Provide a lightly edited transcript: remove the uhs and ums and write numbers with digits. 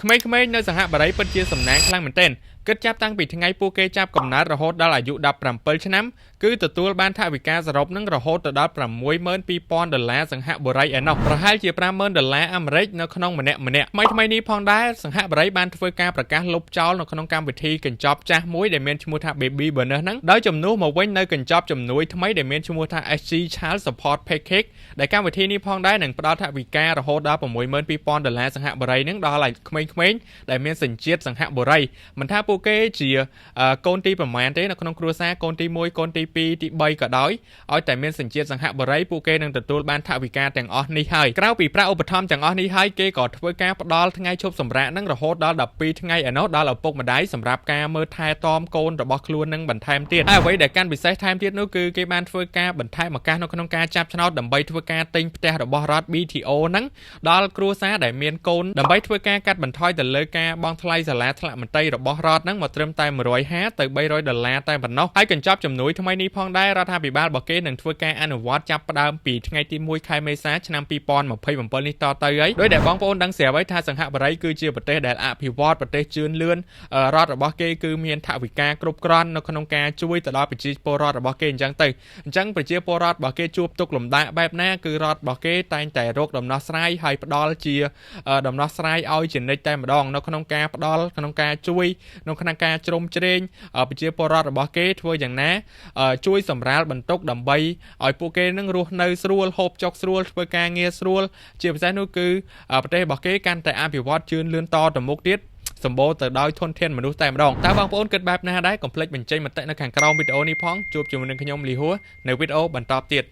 ក្មេងៗនៅសហបារីពិតជាសំណាងខ្លាំងមែនទែនគិតចាប់តាំងពីថ្ងៃពួកគេចាប់កំណើតរហូតដល់អាយុ17ឆ្នាំគឺទទួលបានថវិកាសរុបនឹងរហូតទៅដល់$62,000សង្ហបុរីឯណោះប្រហែលជា$50,000អាមេរិកនៅក្នុងម្នាក់ថ្មីនេះផងដែរសង្ហបុរីបានធ្វើការប្រកាសលុបចោលនៅក្នុងកម្មវិធីកញ្ចប់ចាស់មួយដែលមានឈ្មោះថា Baby Bonus ហ្នឹងដោយជំនួសមកវិញនៅកញ្ចប់ជំនួយថ្មីដែលមានឈ្មោះថា SG Child Support Package ដែលកម្មវិធីនេះផងដែរនឹងផ្ដល់ថវិការហូតដល់$62,000សង្ហបុរីហ្នឹងដល់ឲ្យក្មេងៗដែលមានសញ្ជាតិសង្ហបុរីមិនថាពួកគេជាកូនទីប្រមាណទេនៅក្នុងគ្រួសារកូនទី1កូនទី2ទី3ក៏ដោយឲ្យតែមានសញ្ជាតិសង្ហបុរីពួកគេនឹងទទួលបានថវិកាទាំងអស់នេះហើយក្រៅពីប្រាក់ឧបត្ថម្ភទាំងអស់នេះហើយគេក៏ធ្វើការផ្ដល់ថ្ងៃឈប់សម្រាកនឹងរហូតដល់12ថ្ងៃឯណោះដល់ឪពុកម្ដាយសម្រាប់ការមើលថែទាំកូនរបស់ខ្លួននឹងបន្ថែមទៀតហើយអ្វីដែលកាន់ពិសេសថែមទៀតនោះគឺគេបានធ្វើការបន្ថែមឱកាសនៅក្នុងការចាប់ឆ្នោតដើម្បីធ្វើការទិញផ្ទះរបស់រដ្ឋ BTO ហ្នឹងដល់គ្រួសារដែលមានកូនដើម្បីធ្វើការកាត់បន្ថយទៅលើការបង់ថ្លៃសាលាថ្នាក់មន្ត្រីរបស់រដ្ឋហ្នឹងមកត្រឹមតែ$150ទៅ$300តែប៉ុណ្ណោះហើយកញ្ចប់ជំនួយថ្មីនេះផងដែររដ្ឋាភិបាលរបស់គេនឹងធ្វើការអនុវត្តចាប់ផ្ដើមពីថ្ងៃទី1ខែមេសាឆ្នាំ2027នេះតទៅហើយដោយដែលបងប្អូនដឹងស្រាប់ហើយថាសង្ហបុរីគឺជាប្រទេសដែលអភិវឌ្ឍប្រទេសជឿនលឿនរដ្ឋរបស់គេគឺមានថវិកាគ្រប់គ្រាន់នៅក្នុងការជួយទៅដល់ប្រជាពលរដ្ឋរបស់គេអញ្ចឹងប្រជាពលរដ្ឋរបស់គេជួបទុក្ខលំបាកបែបណាគឺរដ្ឋរបស់គេតែងតែរកដំណោះស្រាយហើយផ្ដល់ជាដំណោះស្រាយឲ្យជានិច្ចតែម្ដងនៅក្នុងការផ្ដល់ក្នុងការជួយនៅក្នុងការជ្រោមជ្រែងប្រជាពលរដ្ឋរបស់គេធ្វើយ៉ាងណាជួយសម្រាលបន្ទុកដើម្បីឲ្យពួកគេនឹងរស់នៅស្រួលហូបចុកស្រួលធ្វើការងារស្រួលជាពិសេសនោះគឺប្រទេសរបស់គេកាន់តែអភិវឌ្ឍជឿនលឿនតទៅមុខទៀតសម្បូរទៅដោយធនធានមនុស្សតែម្ដងតើបងប្អូនគិតបែបណាដែរកុំភ្លេចបញ្ចេញមតិនៅខាងក្រោមវីដេអូនេះផងជួបជាមួយនឹងខ្ញុំលីហួរនៅវីដេអូបន្តទៀត